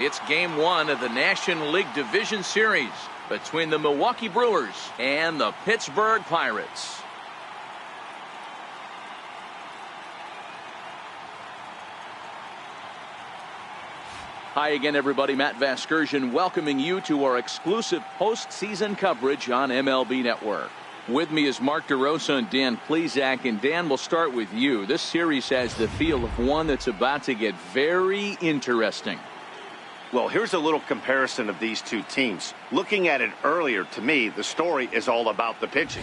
It's game one of the National League Division Series between the Milwaukee Brewers and the Pittsburgh Pirates. Hi again, everybody. Matt Vasgersian welcoming you to our exclusive postseason coverage on MLB Network. With me is Mark DeRosa and Dan Plesac. And Dan, we'll start with you. This series has the feel of one that's about to get very interesting. Well, here's a little comparison of these two teams. Looking at it earlier, to me, the story is all about the pitching.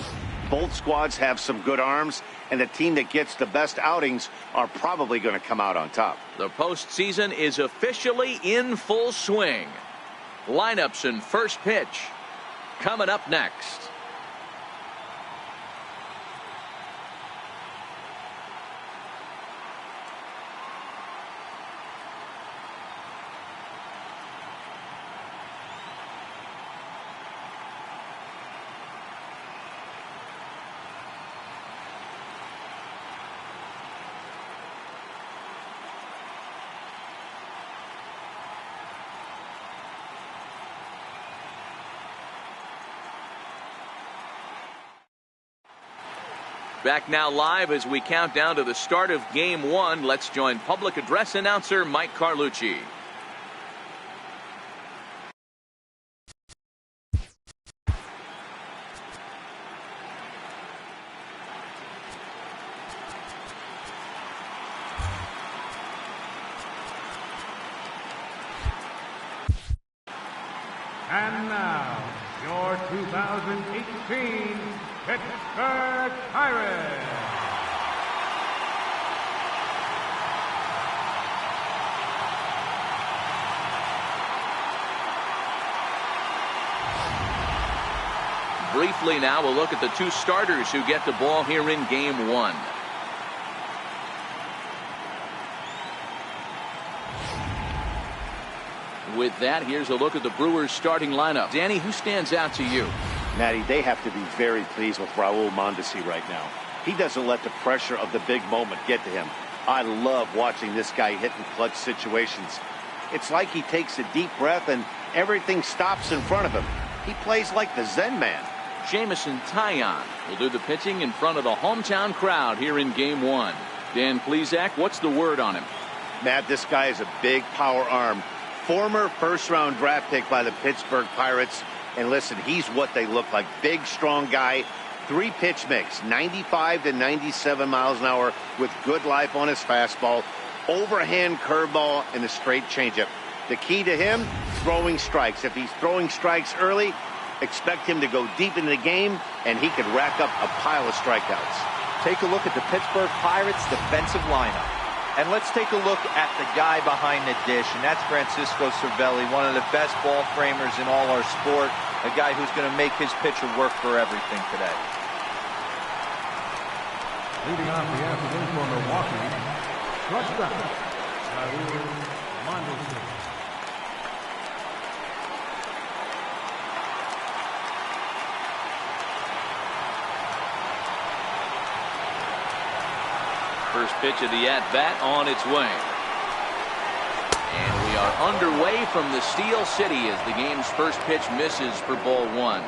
Both squads have some good arms, and the team that gets the best outings are probably going to come out on top. The postseason is officially in full swing. Lineups and first pitch coming up next. Back now live as we count down to the start of game one. Let's join public address announcer Mike Carlucci. And now, your 2018 Pittsburgh Pirates. Briefly now, we'll look at the two starters who get the ball here in game one. With that, here's a look at the Brewers starting lineup. Danny, who stands out to you? Matty, they have to be very pleased with Raul Mondesi right now. He doesn't let the pressure of the big moment get to him. I love watching this guy hit in clutch situations. It's like he takes a deep breath and everything stops in front of him. He plays like the Zen man. Jamison Taillon will do the pitching in front of the hometown crowd here in game one. Dan Plesac, what's the word on him? Matt, this guy is a big power arm. Former first-round draft pick by the Pittsburgh Pirates. And listen, he's what they look like. Big, strong guy. 3-pitch mix, 95 to 97 miles an hour with good life on his fastball. Overhand curveball and a straight changeup. The key to him, throwing strikes. If he's throwing strikes early, expect him to go deep into the game, and he could rack up a pile of strikeouts. Take a look at the Pittsburgh Pirates defensive lineup. And let's take a look at the guy behind the dish, and that's Francisco Cervelli, one of the best ball framers in all our sport, a guy who's going to make his pitcher work for everything today. Leading off the afternoon for Milwaukee, shortstop, Raul Mondesi. First pitch of the at-bat on its way. And we are underway from the Steel City as the game's first pitch misses for ball one.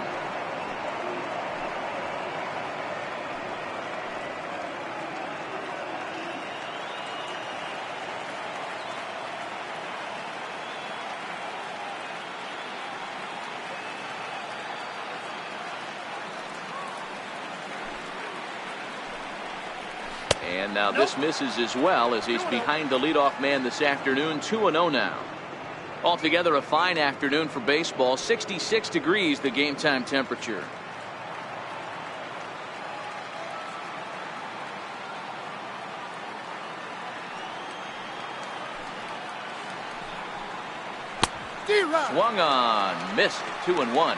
And now this misses as well as he's behind the leadoff man this afternoon. 2-0 now. Altogether a fine afternoon for baseball. 66 degrees the game time temperature. Swung on, missed. 2-1.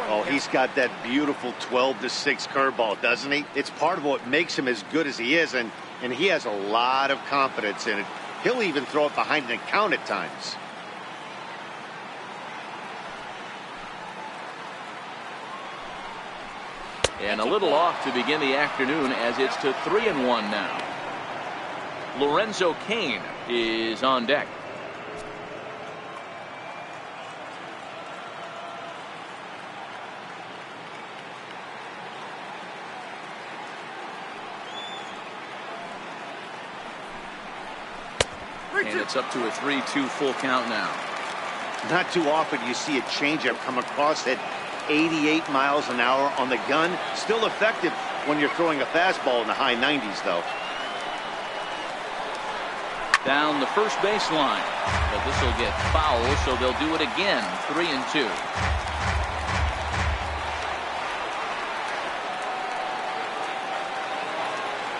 Oh, he's got that beautiful 12-6 curveball, doesn't he? It's part of what makes him as good as he is, and he has a lot of confidence in it. He'll even throw it behind the count at times. And a little off to begin the afternoon as it's to 3-1 now. Lorenzo Cain is on deck. And it's up to a 3-2 full count now. Not too often you see a changeup come across at 88 miles an hour on the gun. Still effective when you're throwing a fastball in the high 90s, though. Down the first baseline, but this will get foul, so they'll do it again. 3-2.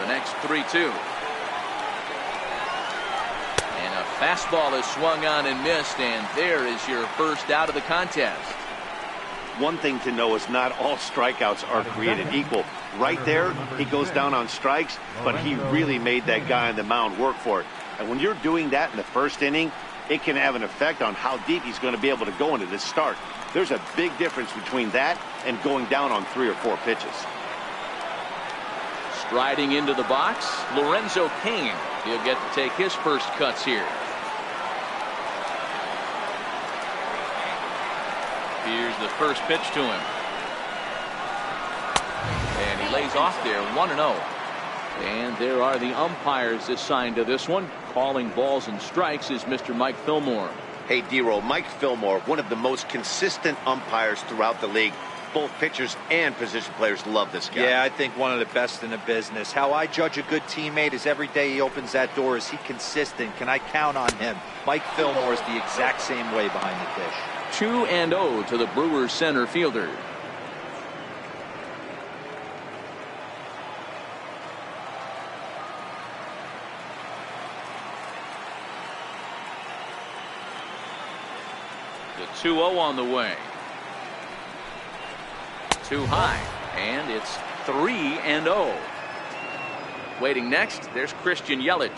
The next 3-2. And a fastball is swung on and missed, and there is your first out of the contest. One thing to know is not all strikeouts are created equal. Right there, he goes down on strikes, but he really made that guy on the mound work for it. And when you're doing that in the first inning, it can have an effect on how deep he's going to be able to go into this start. There's a big difference between that and going down on 3 or 4 pitches. Striding into the box, Lorenzo Cain. He'll get to take his first cuts here. Here's the first pitch to him. And he lays off there, 1-0. And there are the umpires assigned to this one. Calling balls and strikes is Mr. Mike Fillmore. Hey, D-Roll, Mike Fillmore, one of the most consistent umpires throughout the league. Both pitchers and position players love this guy. Yeah, I think one of the best in the business. How I judge a good teammate is every day he opens that door, is he consistent? Can I count on him? Mike Fillmore is the exact same way behind the dish. 2-0 to the Brewers center fielder. The 2-0 on the way. Too high, and it's 3-0. Waiting next, there's Christian Yelich.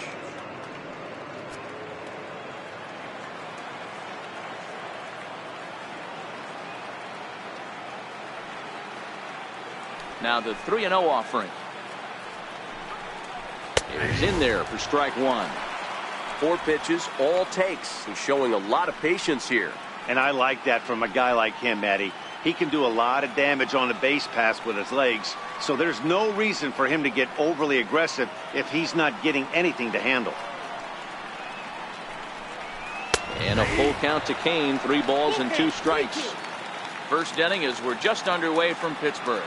Now the 3-0 offering. It is in there for strike 1. 4 pitches, all takes. He's showing a lot of patience here. And I like that from a guy like him, Matty. He can do a lot of damage on the base pass with his legs, so there's no reason for him to get overly aggressive if he's not getting anything to handle. And a full count to Cain, 3 balls and 2 strikes. First inning as we're just underway from Pittsburgh.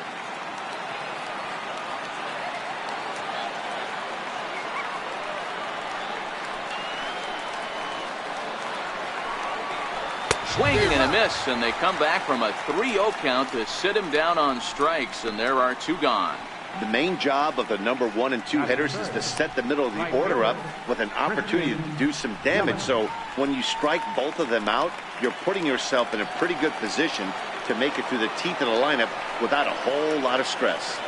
Swing and a miss, and they come back from a 3-0 count to sit him down on strikes, and there are 2 gone. The main job of the number 1 and 2 hitters is to set the middle of the order up with an opportunity to do some damage. So when you strike both of them out, you're putting yourself in a pretty good position to make it through the teeth of the lineup without a whole lot of stress.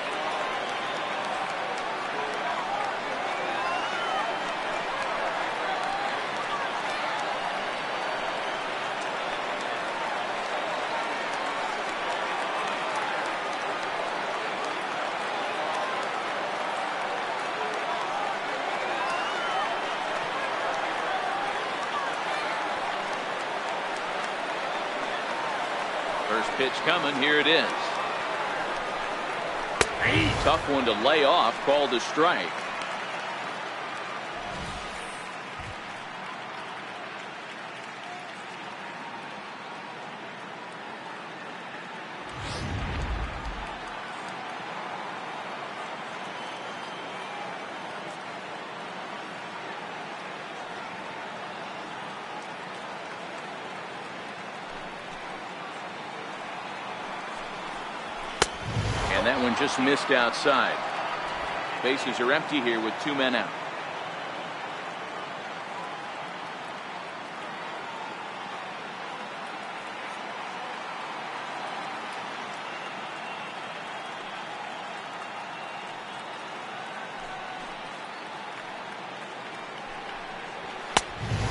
First pitch coming, here it is. Tough one to lay off, called a strike. And that one just missed outside. Bases are empty here with 2 men out.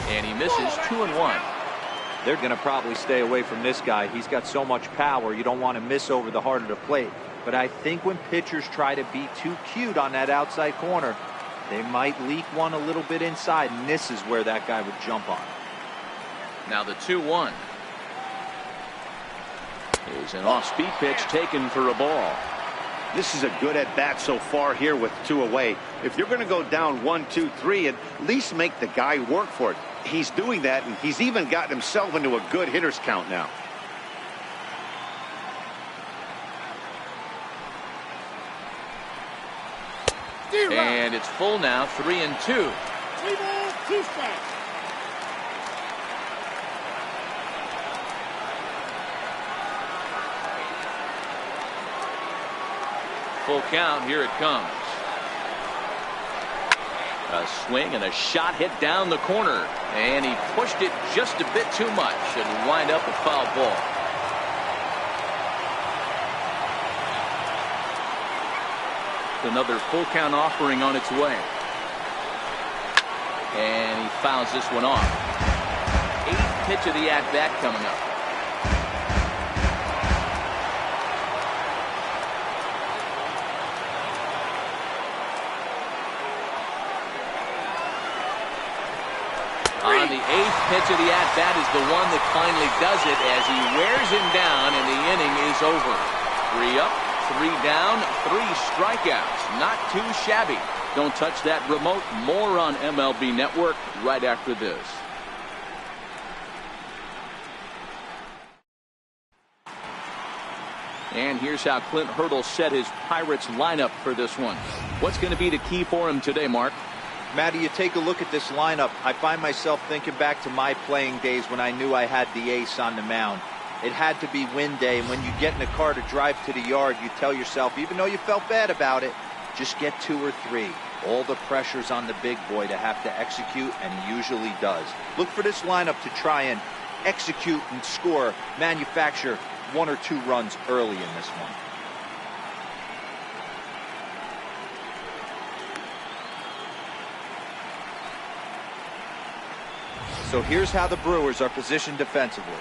And he misses 2-1. They're going to probably stay away from this guy. He's got so much power. You don't want to miss over the heart of the plate. But I think when pitchers try to be too cute on that outside corner, they might leak one a little bit inside, and this is where that guy would jump on. Now the 2-1. Is an off-speed pitch taken for a ball. This is a good at-bat so far here with 2 away. If you're going to go down 1, 2, 3, at least make the guy work for it. He's doing that, and he's even gotten himself into a good hitter's count now. And it's full now, 3-2. 3 balls, 2 strikes. Full count, here it comes. A swing and a shot hit down the corner, and he pushed it just a bit too much and wind up a foul ball. Another full count offering on its way. And he fouls this one off. 8th pitch of the at-bat coming up. On the 8th pitch of the at-bat is the one that finally does it as he wears him down and the inning is over. 3 up, 3 down, 3 strikeouts. Not too shabby. Don't touch that remote. More on MLB Network right after this. And here's how Clint Hurdle set his Pirates lineup for this one. What's going to be the key for him today, Mark? Matty, you take a look at this lineup. I find myself thinking back to my playing days when I knew I had the ace on the mound. It had to be win day, and when you get in a car to drive to the yard, you tell yourself, even though you felt bad about it, just get 2 or 3. All the pressure's on the big boy to have to execute, and he usually does. Look for this lineup to try and execute and score, manufacture 1 or 2 runs early in this one. So here's how the Brewers are positioned defensively.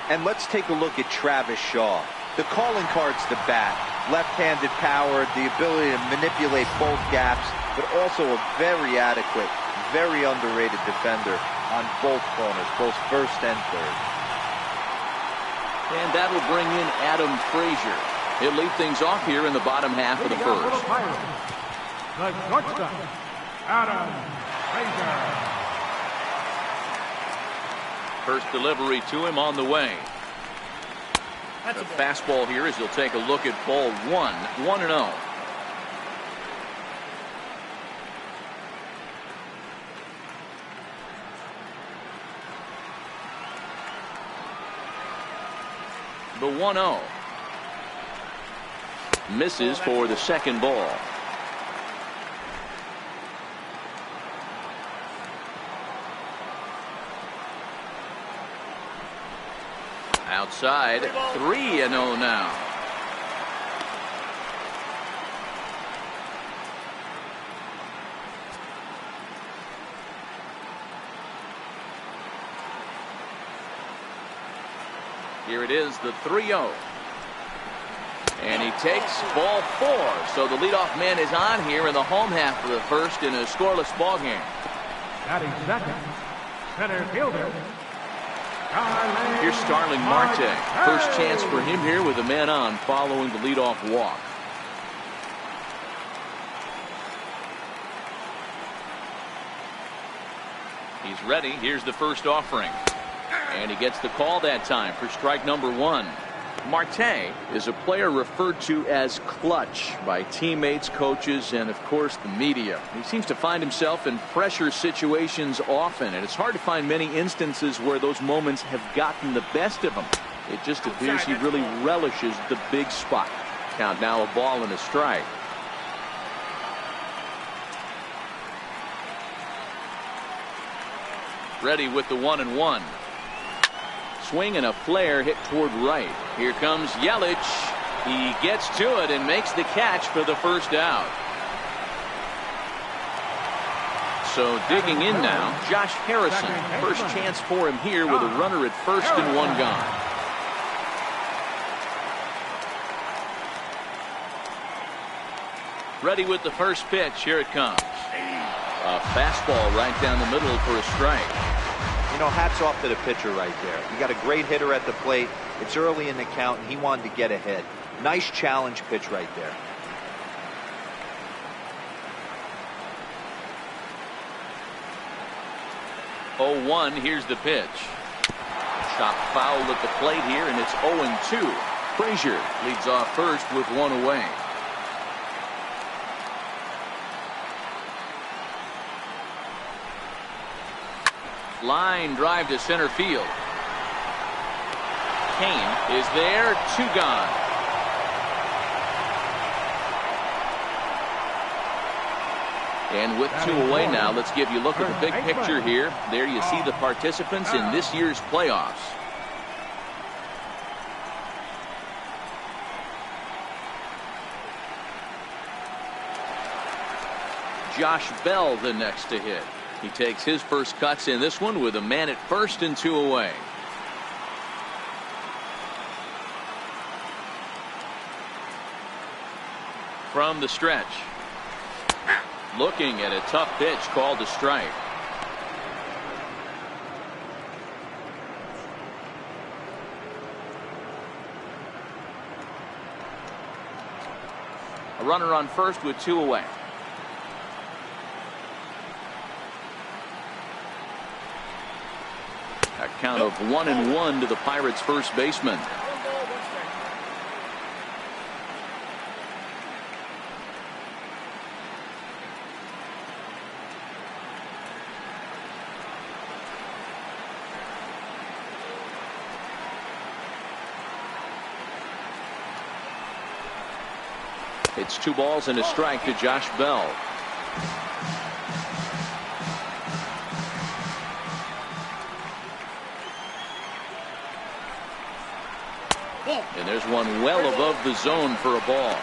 And let's take a look at Travis Shaw. The calling card's the bat. Left-handed power, the ability to manipulate both gaps, but also a very adequate, very underrated defender on both corners, both first and third. And that will bring in Adam Frazier. He'll lead things off here in the bottom half of the first. The shortstop, Adam Frazier. First delivery to him on the way. The fastball here as he'll take a look at ball 1, 1-0. The 1-0. Misses for the second ball. Outside, 3-0 now. Here it is, the 3-0. And he takes ball 4. So the leadoff man is on here in the home half of the first in a scoreless ball game. Batting second, center fielder. Here's Starling Marte. First chance for him here with a man on following the leadoff walk. He's ready. Here's the first offering. And he gets the call that time for strike number 1. Marte is a player referred to as clutch by teammates, coaches, and of course the media. He seems to find himself in pressure situations often, and it's hard to find many instances where those moments have gotten the best of him. It just appears he really relishes the big spot. Count now, a ball and a strike. Ready with the 1-1. Swing and a flare hit toward right. Here comes Yelich. He gets to it and makes the catch for the first out. So digging in now, Josh Harrison. First chance for him here with a runner at first and 1 gone. Ready with the first pitch. Here it comes. A fastball right down the middle for a strike. You know, hats off to the pitcher right there. You got a great hitter at the plate. It's early in the count, and he wanted to get ahead. Nice challenge pitch right there. 0-1. Here's the pitch. Shot foul at the plate here, and it's 0-2. Frazier leads off first with one away. Line drive to center field. Kane is there. 2 gone. And with 2 away now, let's give you a look at the big picture here. There you see the participants in this year's playoffs. Josh Bell the next to hit. He takes his first cuts in this one with a man at first and 2 away. From the stretch. Looking at a tough pitch called a strike. A runner on first with 2 away. A count of 1-1 to the Pirates' first baseman. It's 2 balls and a strike to Josh Bell. And there's one well above the zone for a ball.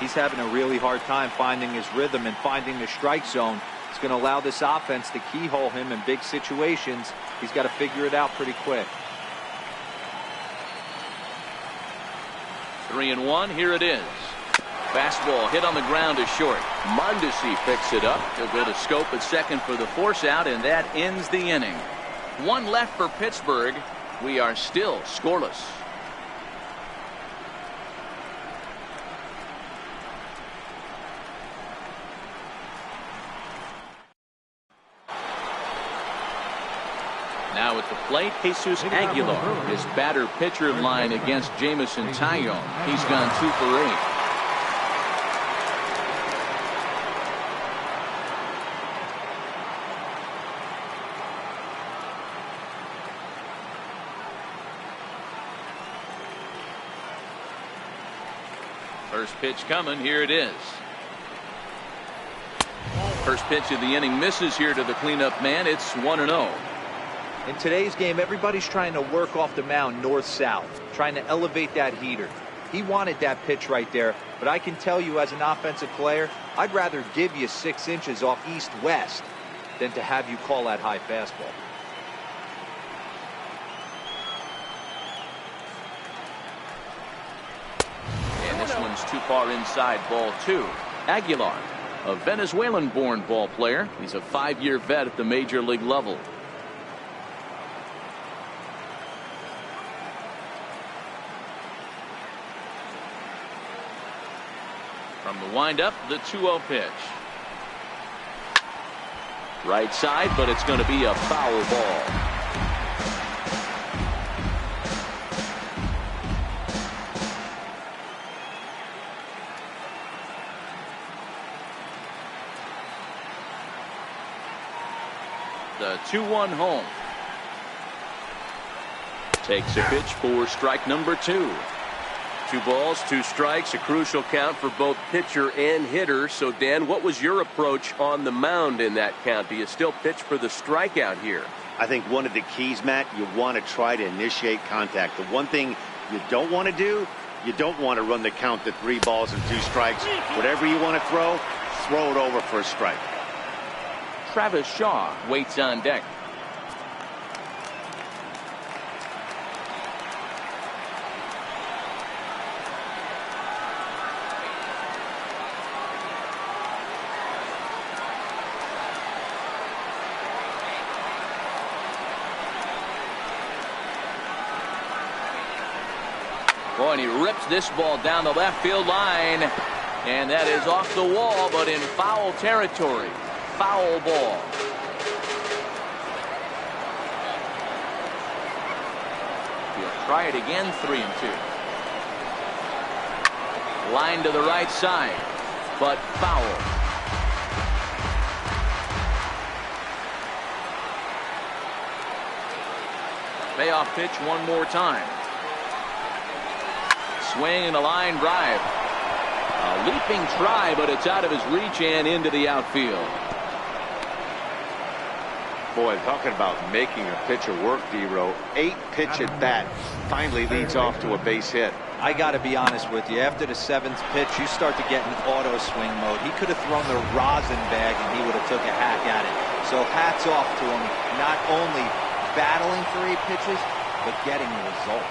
He's having a really hard time finding his rhythm and finding the strike zone. It's going to allow this offense to keyhole him in big situations. He's got to figure it out pretty quick. 3-1. Here it is. Fastball hit on the ground to short. Mondesi picks it up. He'll go to Scope at second for the force out, and that ends the inning. 1 left for Pittsburgh. We are still scoreless. Now at the plate, Jesus Aguilar. His batter-pitcher line against Jamison Tyone. He's gone 2 for 8. First pitch coming. Here it is. First pitch of the inning misses here to the cleanup man. It's 1-0. In today's game, everybody's trying to work off the mound north-south, trying to elevate that heater. He wanted that pitch right there, but I can tell you as an offensive player, I'd rather give you 6 inches off east-west than to have you call that high fastball. And this one's too far inside, ball 2. Aguilar, a Venezuelan-born ball player. He's a 5-year vet at the major league level. From the windup, the 2-0 pitch. Right side, but it's going to be a foul ball. The 2-1 home. Takes a pitch for strike number 2. 2 balls, 2 strikes, a crucial count for both pitcher and hitter. So, Dan, what was your approach on the mound in that count? Do you still pitch for the strikeout here? I think one of the keys, Matt, you want to try to initiate contact. The one thing you don't want to do, you don't want to run the count to 3 balls and 2 strikes. Whatever you want to throw it over for a strike. Travis Shaw waits on deck. Boy, and he rips this ball down the left field line. And that is off the wall, but in foul territory. Foul ball. He'll try it again, 3-2. Line to the right side, but foul. Payoff pitch one more time. Swing and a line drive. A leaping try, but it's out of his reach and into the outfield. Boy, talking about making a pitcher work, D-Row. 8 pitch at bat finally leads off to a base hit. I got to be honest with you. After the 7th pitch, you start to get in auto swing mode. He could have thrown the rosin bag and he would have took a hack at it. So hats off to him. Not only battling for 8 pitches, but getting the result.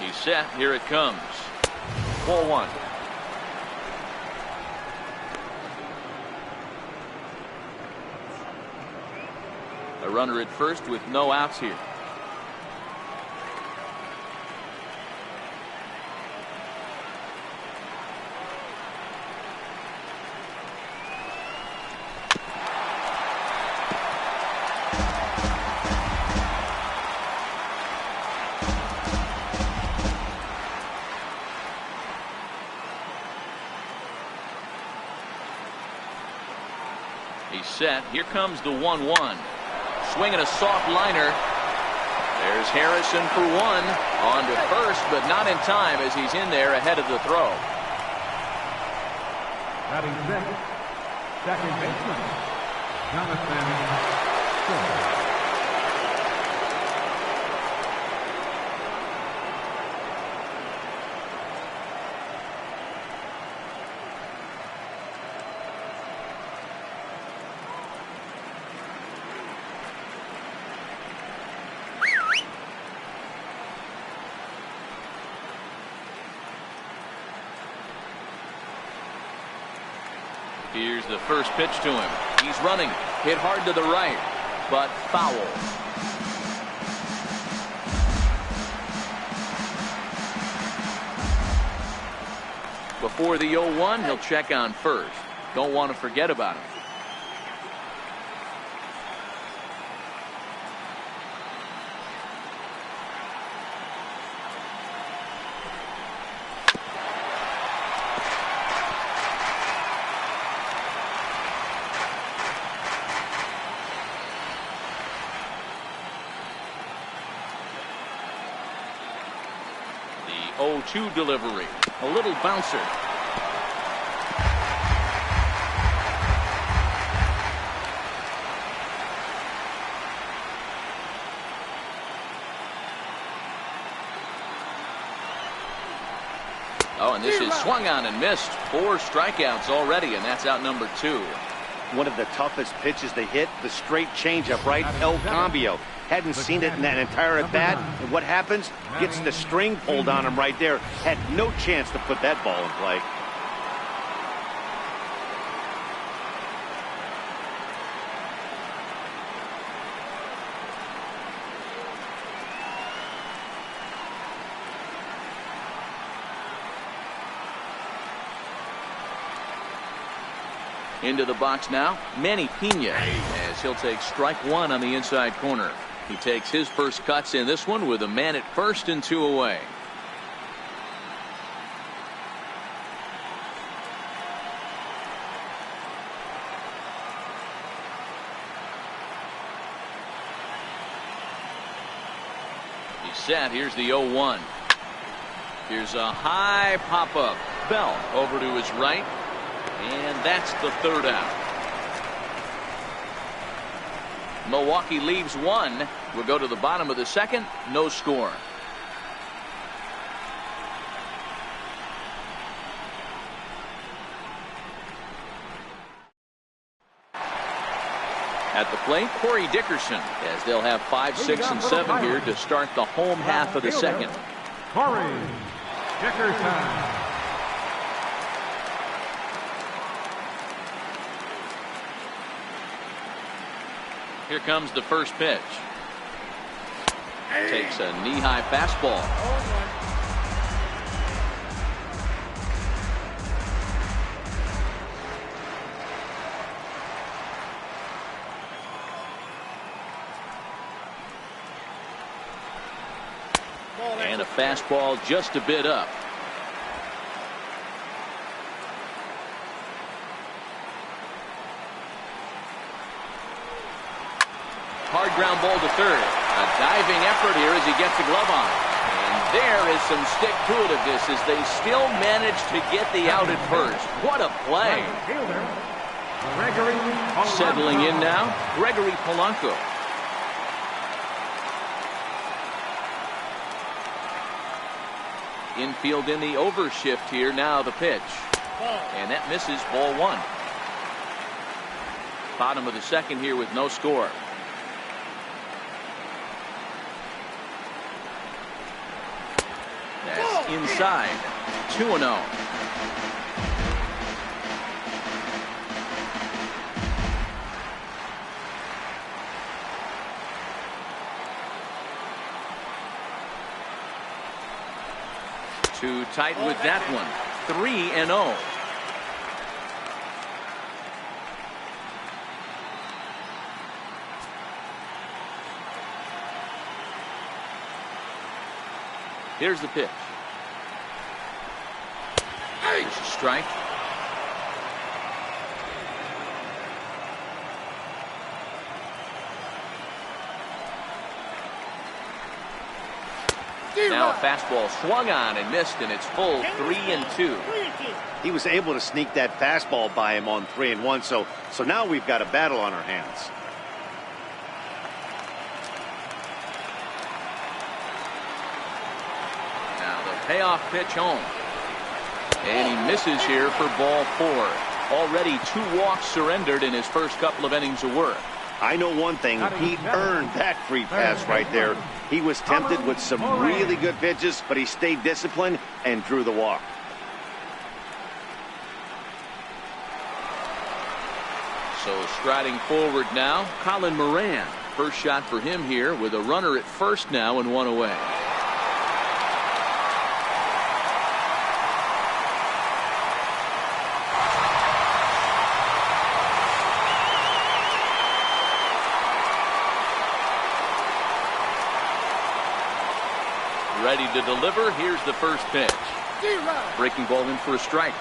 He's set. Here it comes. Ball 1. A runner at first with no outs here. He's set. Here comes the 1-1. Swinging a soft liner. There's Harrison for 1. On to first, but not in time as he's in there ahead of the throw. Batting sixth, second baseman, Jonathan Stewart. Here's the first pitch to him. He's running. Hit hard to the right, but foul. Before the 0-1, he'll check on first. Don't want to forget about him. The 0-2 delivery. A little bouncer. Oh, and this is swung on and missed. 4 strikeouts already, and that's out number 2. One of the toughest pitches to hit, the straight changeup, right? El Cambio. Hadn't seen it in that entire at bat. And what happens? Gets the string pulled on him right there. Had no chance to put that ball in play. Into the box now, Manny Pena, as he'll take strike 1 on the inside corner. He takes his first cuts in this one with a man at first and 2 away. He's set. Here's the 0-1. Here's a high pop-up. Bell over to his right. And that's the 3rd out. Milwaukee leaves 1. We'll go to the bottom of the 2nd. No score. At the plate, Corey Dickerson, as they'll have 5, 6, and 7 here to start the home half of the 2nd. Corey Dickerson. Here comes the first pitch. Takes a knee-high fastball. And a fastball just a bit up. Hard ground ball to third. A diving effort here as he gets the glove on. And there is some stick to it of this as they still manage to get the out at first. What a play. Settling in now, Gregory Polanco. Infield in the overshift here. Now the pitch. And that misses, ball one. Bottom of the second here with no score. That's inside. 2-0. Too tight with that one. 3-0. Here's the pitch. There's a strike. Now a fastball swung on and missed, and it's full 3-2. He was able to sneak that fastball by him on 3-1, so now we've got a battle on our hands. Now the payoff pitch home. And he misses here for ball four. Already 2 walks surrendered in his first couple of innings of work. I know one thing, he earned that free pass right there. He was tempted with some really good pitches, but he stayed disciplined and drew the walk. So striding forward now, Colin Moran. First shot for him here with a runner at first now and 1 away. Ready to deliver. Here's the first pitch. Breaking ball in for a strike.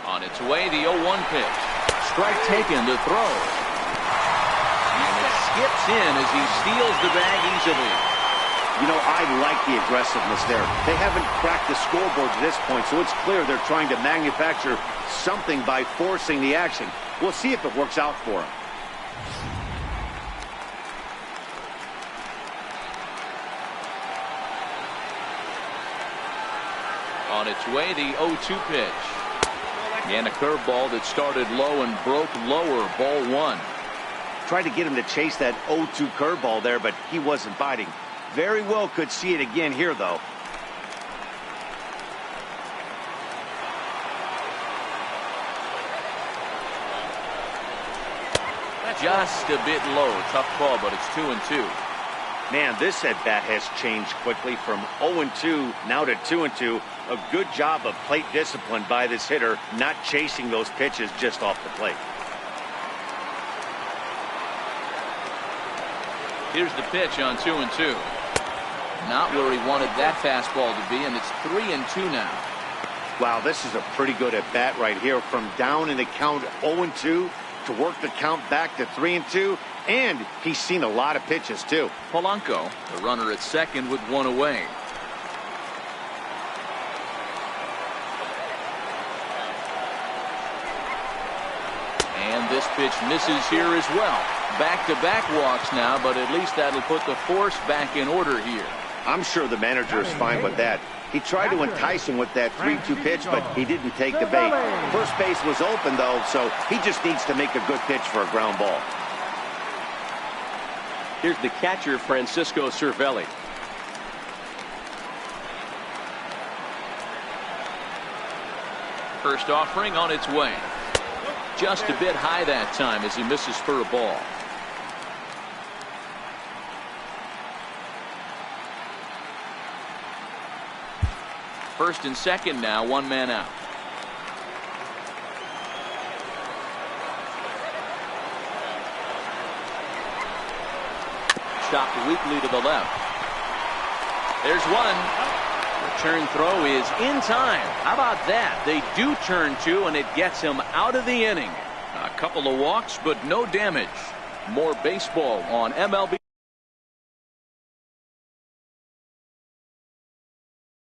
On its way, the 0-1 pitch. Strike taken to throw. And it skips in as he steals the bag easily. You know, I like the aggressiveness there. They haven't cracked the scoreboard to this point, so it's clear they're trying to manufacture something by forcing the action. We'll see if it works out for them. On its way, the 0-2 pitch. And a curveball that started low and broke lower, ball one. Tried to get him to chase that 0-2 curveball there, but he wasn't biting. Very well could see it again here, though. Just a bit low. Tough call, but it's 2-2. Man, this at-bat has changed quickly from 0-2 now to 2-2. A good job of plate discipline by this hitter, not chasing those pitches just off the plate. Here's the pitch on 2-2. Not where he wanted that fastball to be, and it's 3-2 now. Wow, this is a pretty good at-bat right here. From down in the count 0-2 to work the count back to 3-2, and he's seen a lot of pitches, too. Polanco, the runner at second with 1 away. And this pitch misses here as well. Back-to-back walks now, but at least that'll put the force back in order here. I'm sure the manager is fine with that. He tried to entice him with that 3-2 pitch, but he didn't take the bait. First base was open, though, so he just needs to make a good pitch for a ground ball. Here's the catcher, Francisco Cervelli. First offering on its way. Just a bit high that time as he misses for a ball. First and second now, one man out. Chopped weakly to the left. There's one. Return throw is in time. How about that? They do turn two, and it gets him out of the inning. A couple of walks, but no damage. More baseball on MLB.